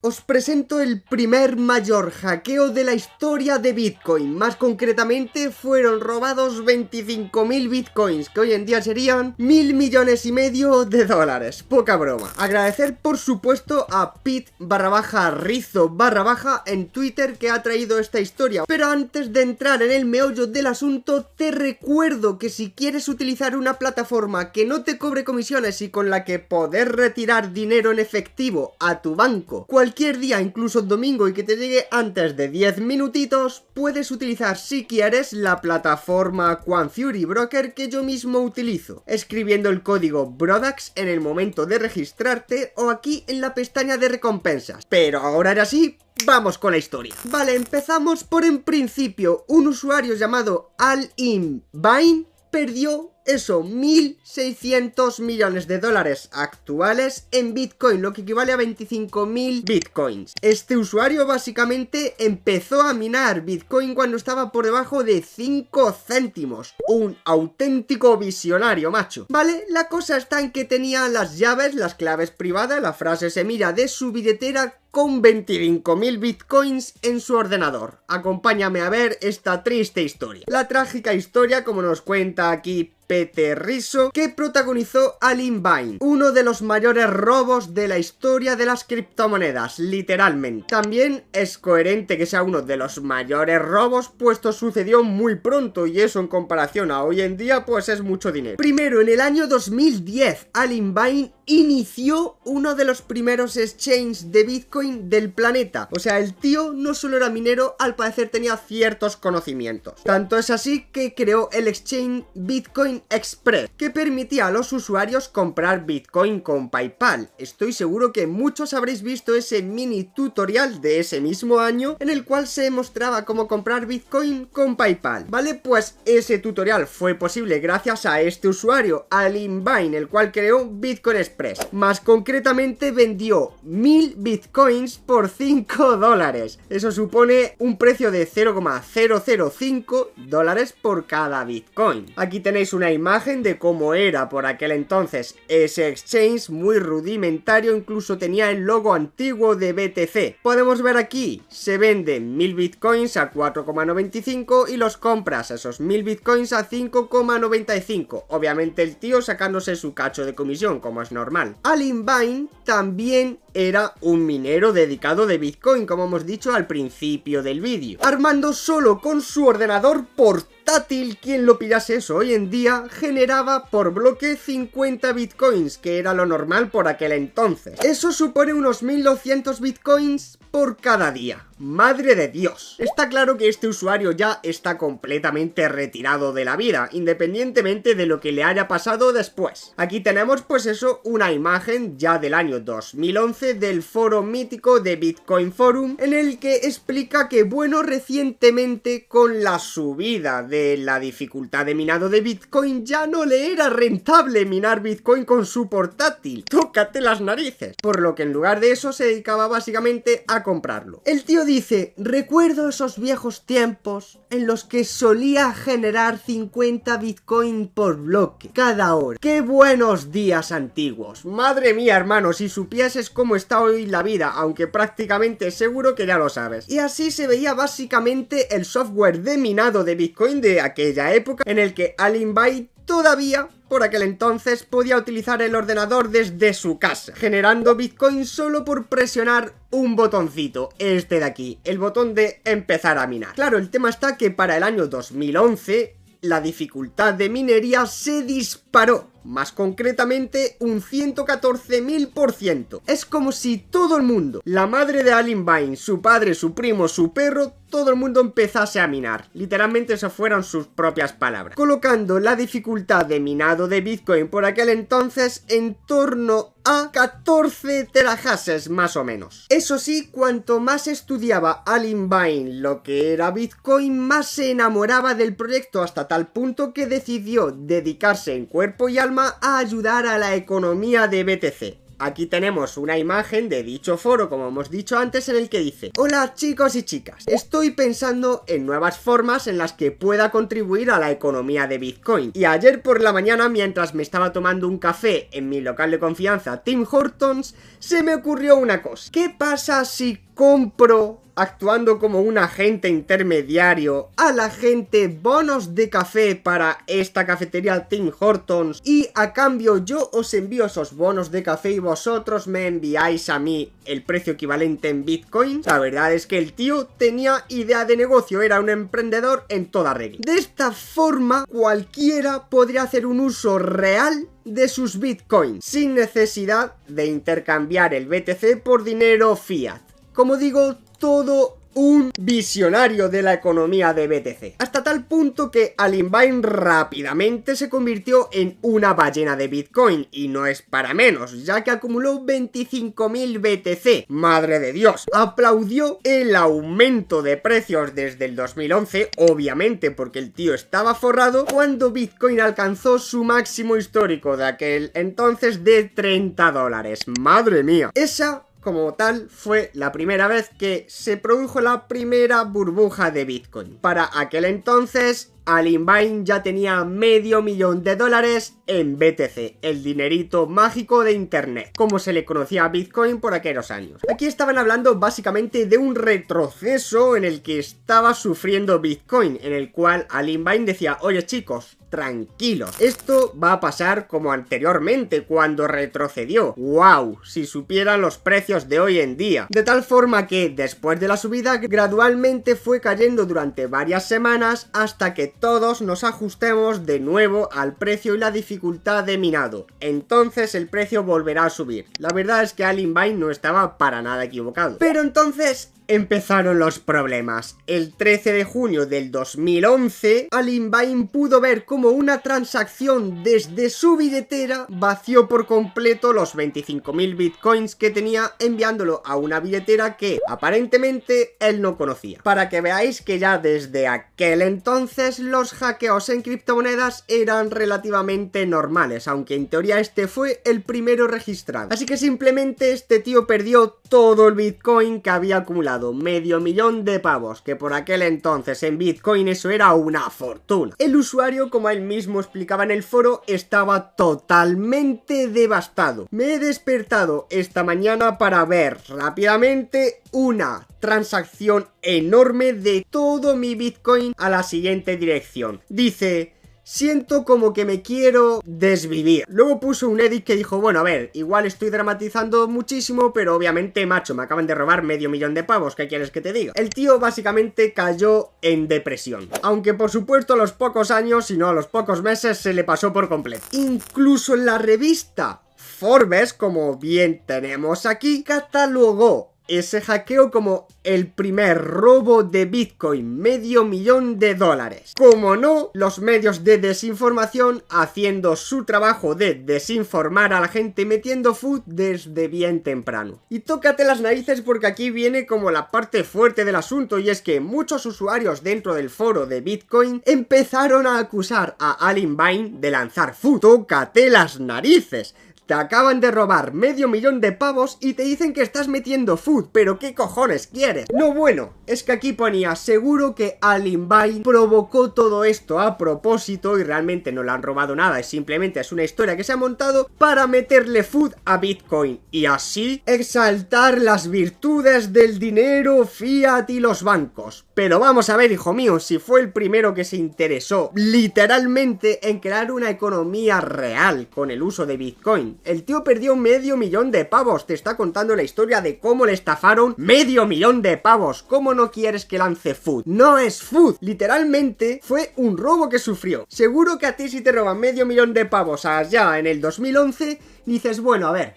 os presento el primer mayor hackeo de la historia de Bitcoin. Más concretamente, fueron robados 25.000 Bitcoins, que hoy en día serían 1.000 millones y medio de dólares. Poca broma. Agradecer, por supuesto, a Pit_Rizo_ en Twitter, que ha traído esta historia. Pero antes de entrar en el meollo del asunto, te recuerdo que si quieres utilizar una plataforma que no te cobre comisiones y con la que poder retirar dinero en efectivo a tu banco cualquier día, incluso domingo, y que te llegue antes de 10 minutitos, puedes utilizar, si quieres, la plataforma QuantTheory Broker que yo mismo utilizo, escribiendo el código BRODAX en el momento de registrarte o aquí en la pestaña de recompensas. Pero ahora sí, vamos con la historia. Vale, empezamos por en principio. Un usuario llamado Alim_Bain perdió 1.600 millones de dólares actuales en Bitcoin, lo que equivale a 25.000 Bitcoins. Este usuario básicamente empezó a minar Bitcoin cuando estaba por debajo de 5 céntimos. Un auténtico visionario, macho. Vale, la cosa está en que tenía las llaves, las claves privadas, la frase semilla de su billetera con 25.000 Bitcoins en su ordenador. Acompáñame a ver esta triste historia. La trágica historia, como nos cuenta aquí Peter Rizzo, que protagonizó Alim_Bain, uno de los mayores robos de la historia de las criptomonedas, literalmente. También es coherente que sea uno de los mayores robos, puesto sucedió muy pronto y eso en comparación a hoy en día pues es mucho dinero. Primero, en el año 2010, Alim_Bain inició uno de los primeros exchanges de Bitcoin del planeta. O sea, el tío no solo era minero, al parecer tenía ciertos conocimientos. Tanto es así que creó el exchange Bitcoin Express, que permitía a los usuarios comprar Bitcoin con PayPal. Estoy seguro que muchos habréis visto ese mini tutorial de ese mismo año en el cual se mostraba cómo comprar Bitcoin con PayPal. Vale, pues ese tutorial fue posible gracias a este usuario, Alim_Bain, el cual creó Bitcoin Express. Más concretamente vendió 1.000 Bitcoins por 5 dólares. Eso supone un precio de 0,005 dólares por cada Bitcoin. Aquí tenéis una imagen de cómo era por aquel entonces ese exchange, muy rudimentario, incluso tenía el logo antiguo de BTC. Podemos ver aquí, se venden 1.000 Bitcoins a 4,95 y los compras esos 1.000 Bitcoins a 5,95. Obviamente el tío sacándose su cacho de comisión, como es normal. Alim_Bain también era un minero dedicado de Bitcoin, como hemos dicho al principio del vídeo, armando solo con su ordenador portátil. Quien lo pillase eso hoy en día generaba por bloque 50 Bitcoins, que era lo normal por aquel entonces. Eso supone unos 1.200 Bitcoins por cada día. ¡Madre de Dios! Está claro que este usuario ya está completamente retirado de la vida, independientemente de lo que le haya pasado después. Aquí tenemos pues eso, una imagen ya del año 2011 del foro mítico de Bitcoin Forum, en el que explica que bueno, recientemente con la subida de la dificultad de minado de Bitcoin ya no le era rentable minar Bitcoin con su portátil. ¡Tócate las narices! Por lo que en lugar de eso se dedicaba básicamente a comprarlo. El tío dice: recuerdo esos viejos tiempos en los que solía generar 50 Bitcoin por bloque cada hora. ¡Qué buenos días antiguos! Madre mía, hermano, si supieses cómo está hoy la vida, aunque prácticamente seguro que ya lo sabes. Y así se veía básicamente el software de minado de Bitcoin de aquella época, en el que Alim_Bain todavía por aquel entonces podía utilizar el ordenador desde su casa, generando Bitcoin solo por presionar un botoncito, este de aquí, el botón de empezar a minar. Claro, el tema está que para el año 2011 la dificultad de minería se disparó, más concretamente un 114.000%. Es como si todo el mundo, la madre de Alim_Bain, su padre, su primo, su perro, todo el mundo empezase a minar. Literalmente esas fueron sus propias palabras, colocando la dificultad de minado de Bitcoin por aquel entonces en torno a 14 terahashes más o menos. Eso sí, cuanto más estudiaba Alim_Bain lo que era Bitcoin, más se enamoraba del proyecto, hasta tal punto que decidió dedicarse en cuerpo y alma a ayudar a la economía de BTC. aquí tenemos una imagen de dicho foro, como hemos dicho antes, en el que dice: hola chicos y chicas, estoy pensando en nuevas formas en las que pueda contribuir a la economía de Bitcoin. Y ayer por la mañana, mientras me estaba tomando un café en mi local de confianza Tim Hortons, se me ocurrió una cosa. ¿Qué pasa si compro, actuando como un agente intermediario, a la gente bonos de café para esta cafetería Tim Hortons, y a cambio yo os envío esos bonos de café y vosotros me enviáis a mí el precio equivalente en Bitcoin? La verdad es que el tío tenía idea de negocio, era un emprendedor en toda regla. De esta forma cualquiera podría hacer un uso real de sus Bitcoins sin necesidad de intercambiar el BTC por dinero fiat. Como digo, todo un visionario de la economía de BTC. Hasta tal punto que Alinbain rápidamente se convirtió en una ballena de Bitcoin. Y no es para menos, ya que acumuló 25.000 BTC. ¡Madre de Dios! Aplaudió el aumento de precios desde el 2011, obviamente porque el tío estaba forrado, cuando Bitcoin alcanzó su máximo histórico de aquel entonces de $30. ¡Madre mía! Esa, como tal, fue la primera vez que se produjo la primera burbuja de Bitcoin. Para aquel entonces, Alinbain ya tenía $500.000 en BTC, el dinerito mágico de internet, como se le conocía a Bitcoin por aquellos años. Aquí estaban hablando básicamente de un retroceso en el que estaba sufriendo Bitcoin, en el cual Alinbain decía: oye chicos, tranquilos, esto va a pasar como anteriormente cuando retrocedió. ¡Wow! Si supieran los precios de hoy en día. De tal forma que después de la subida gradualmente fue cayendo durante varias semanas hasta que todos nos ajustemos de nuevo al precio y la dificultad de minado. Entonces el precio volverá a subir. La verdad es que Alinbain no estaba para nada equivocado. Pero entonces empezaron los problemas. El 13 de junio del 2011, Alinbain pudo ver cómo una transacción desde su billetera vació por completo los 25.000 bitcoins que tenía, enviándolo a una billetera que aparentemente él no conocía. Para que veáis que ya desde aquel entonces los hackeos en criptomonedas eran relativamente normales, aunque en teoría este fue el primero registrado. Así que simplemente este tío perdió todo el bitcoin que había acumulado. $500.000 que por aquel entonces en Bitcoin eso era una fortuna. El usuario, como él mismo explicaba en el foro, estaba totalmente devastado. Me he despertado esta mañana para ver rápidamente una transacción enorme de todo mi Bitcoin a la siguiente dirección. Dice: siento como que me quiero desvivir. Luego puso un edit que dijo: bueno, a ver, igual estoy dramatizando muchísimo, pero obviamente, macho, me acaban de robar $500.000, ¿qué quieres que te diga? El tío básicamente cayó en depresión. Aunque por supuesto a los pocos años, si no a los pocos meses, se le pasó por completo. Incluso en la revista Forbes, como bien tenemos aquí, catalogó ese hackeo como el primer robo de Bitcoin, $500.000. Como no, los medios de desinformación haciendo su trabajo de desinformar a la gente, metiendo food desde bien temprano. Y tócate las narices porque aquí viene como la parte fuerte del asunto, y es que muchos usuarios dentro del foro de Bitcoin empezaron a acusar a Alinbain de lanzar food. Tócate las narices. Te acaban de robar $500.000 y te dicen que estás metiendo food, pero ¿qué cojones quieres? Lo bueno es que aquí ponía: seguro que Alinbain provocó todo esto a propósito y realmente no le han robado nada, simplemente es una historia que se ha montado para meterle food a Bitcoin y así exaltar las virtudes del dinero fiat y los bancos. Pero vamos a ver, hijo mío, si fue el primero que se interesó literalmente en crear una economía real con el uso de Bitcoin. El tío perdió $500.000, te está contando la historia de cómo le estafaron $500.000. ¿Cómo no quieres que lance food? No es food, literalmente fue un robo que sufrió. Seguro que a ti si te roban $500.000 allá en el 2011, dices: bueno, a ver,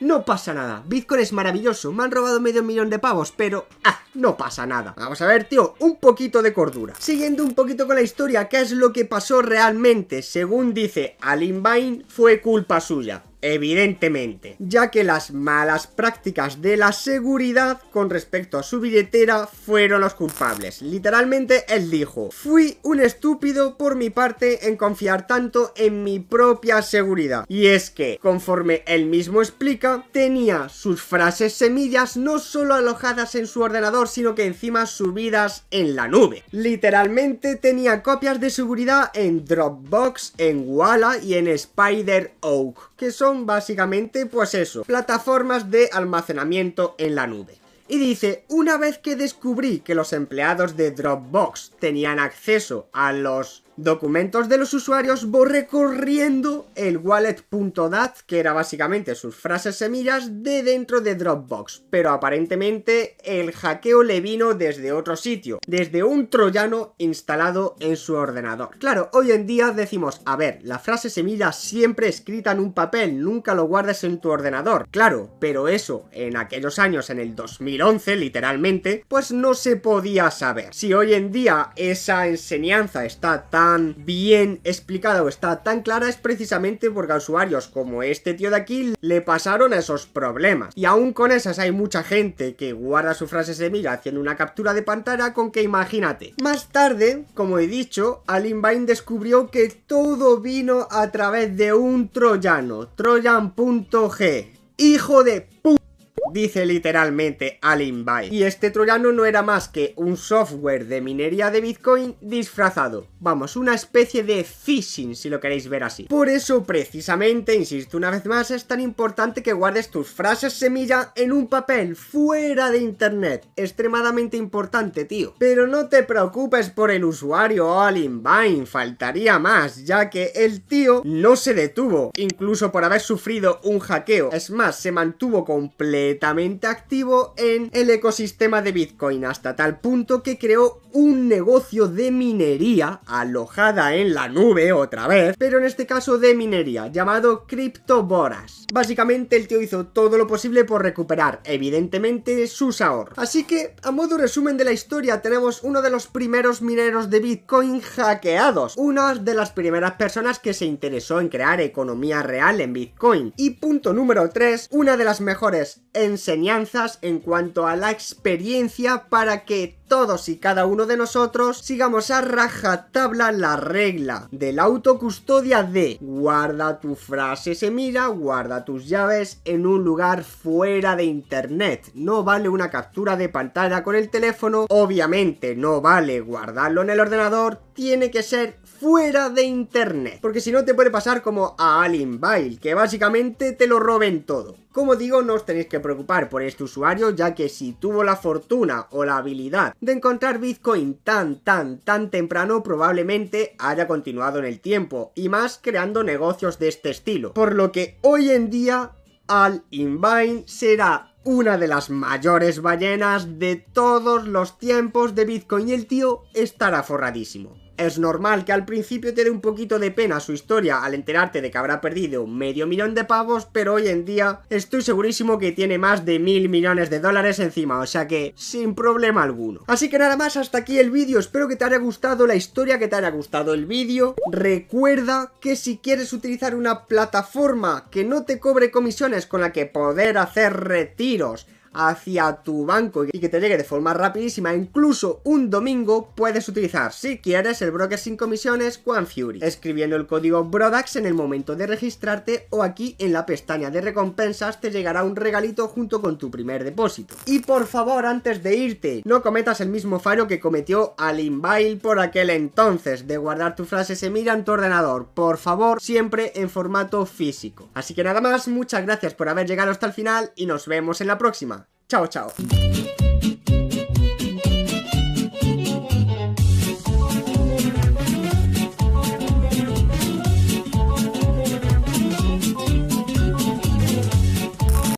no pasa nada, Bitcoin es maravilloso, me han robado $500.000, pero no pasa nada. Vamos a ver, tío, un poquito de cordura. Siguiendo un poquito con la historia, ¿qué es lo que pasó realmente? Según dice Alinbain, fue culpa suya. evidentemente, ya que las malas prácticas de la seguridad con respecto a su billetera fueron los culpables. Literalmente él dijo: fui un estúpido por mi parte en confiar tanto en mi propia seguridad. Y es que, conforme él mismo explica, tenía sus frases semillas no solo alojadas en su ordenador, sino que encima subidas en la nube. Literalmente tenía copias de seguridad en Dropbox, en Walla y en SpiderOak, que son básicamente, pues eso, plataformas de almacenamiento en la nube. Y dice: una vez que descubrí que los empleados de Dropbox tenían acceso a los documentos de los usuarios, borré corriendo el wallet.dat, que era básicamente sus frases semillas, de dentro de Dropbox. Pero aparentemente el hackeo le vino desde otro sitio, desde un troyano instalado en su ordenador. Claro, hoy en día decimos: a ver, la frase semilla siempre escrita en un papel, nunca lo guardes en tu ordenador. Claro, pero eso en aquellos años, en el 2011 literalmente, pues no se podía saber. Si hoy en día esa enseñanza está tan bien explicada o está tan clara, es precisamente porque a usuarios como este tío de aquí le pasaron esos problemas. Y aún con esas hay mucha gente que guarda su frase semilla haciendo una captura de pantalla, con que imagínate. Más tarde, como he dicho, Alinbain descubrió que todo vino a través de un troyano, Trojan.g. ¡Hijo de p***! Dice literalmente Alinbain. Y este troyano no era más que un software de minería de Bitcoin disfrazado. Vamos, una especie de phishing, si lo queréis ver así. Por eso, precisamente, insisto una vez más, es tan importante que guardes tus frases semilla en un papel fuera de internet. Extremadamente importante, tío. Pero no te preocupes por el usuario Alinbain, faltaría más, ya que el tío no se detuvo, incluso por haber sufrido un hackeo. Es más, se mantuvo completamente activo en el ecosistema de Bitcoin, hasta tal punto que creó un negocio de minería alojada en la nube otra vez, pero en este caso de minería, llamado CryptoBoras. Básicamente el tío hizo todo lo posible por recuperar, evidentemente, sus ahorros. Así que, a modo resumen de la historia, tenemos uno de los primeros mineros de Bitcoin hackeados, una de las primeras personas que se interesó en crear economía real en Bitcoin. Y punto número 3, una de las mejores enseñanzas en cuanto a la experiencia para que todos y cada uno de nosotros sigamos a rajatabla la regla de la autocustodia de: guarda tu frase semilla, guarda tus llaves en un lugar fuera de internet. No vale una captura de pantalla con el teléfono, obviamente no vale guardarlo en el ordenador, tiene que ser fuera de internet, porque si no te puede pasar como a Alinbain, que básicamente te lo roben todo. Como digo, no os tenéis que preocupar por este usuario, ya que si tuvo la fortuna o la habilidad de encontrar Bitcoin tan temprano, probablemente haya continuado en el tiempo, y más creando negocios de este estilo. Por lo que hoy en día Alinbain será una de las mayores ballenas de todos los tiempos de Bitcoin, y el tío estará forradísimo. Es normal que al principio te dé un poquito de pena su historia al enterarte de que habrá perdido $500 000 pavos, pero hoy en día estoy segurísimo que tiene más de $1.000 millones encima, o sea que sin problema alguno. Así que nada más, hasta aquí el vídeo. Espero que te haya gustado la historia, que te haya gustado el vídeo. Recuerda que si quieres utilizar una plataforma que no te cobre comisiones, con la que poder hacer retiros hacia tu banco y que te llegue de forma rapidísima, incluso un domingo, puedes utilizar, si quieres, el broker sin comisiones QuantFury, escribiendo el código BRODAX en el momento de registrarte, o aquí en la pestaña de recompensas te llegará un regalito junto con tu primer depósito. Y por favor, antes de irte, no cometas el mismo fallo que cometió Alinbain por aquel entonces, de guardar tu frase semilla en tu ordenador. Por favor, siempre en formato físico. Así que nada más, muchas gracias por haber llegado hasta el final y nos vemos en la próxima. Chao, chao.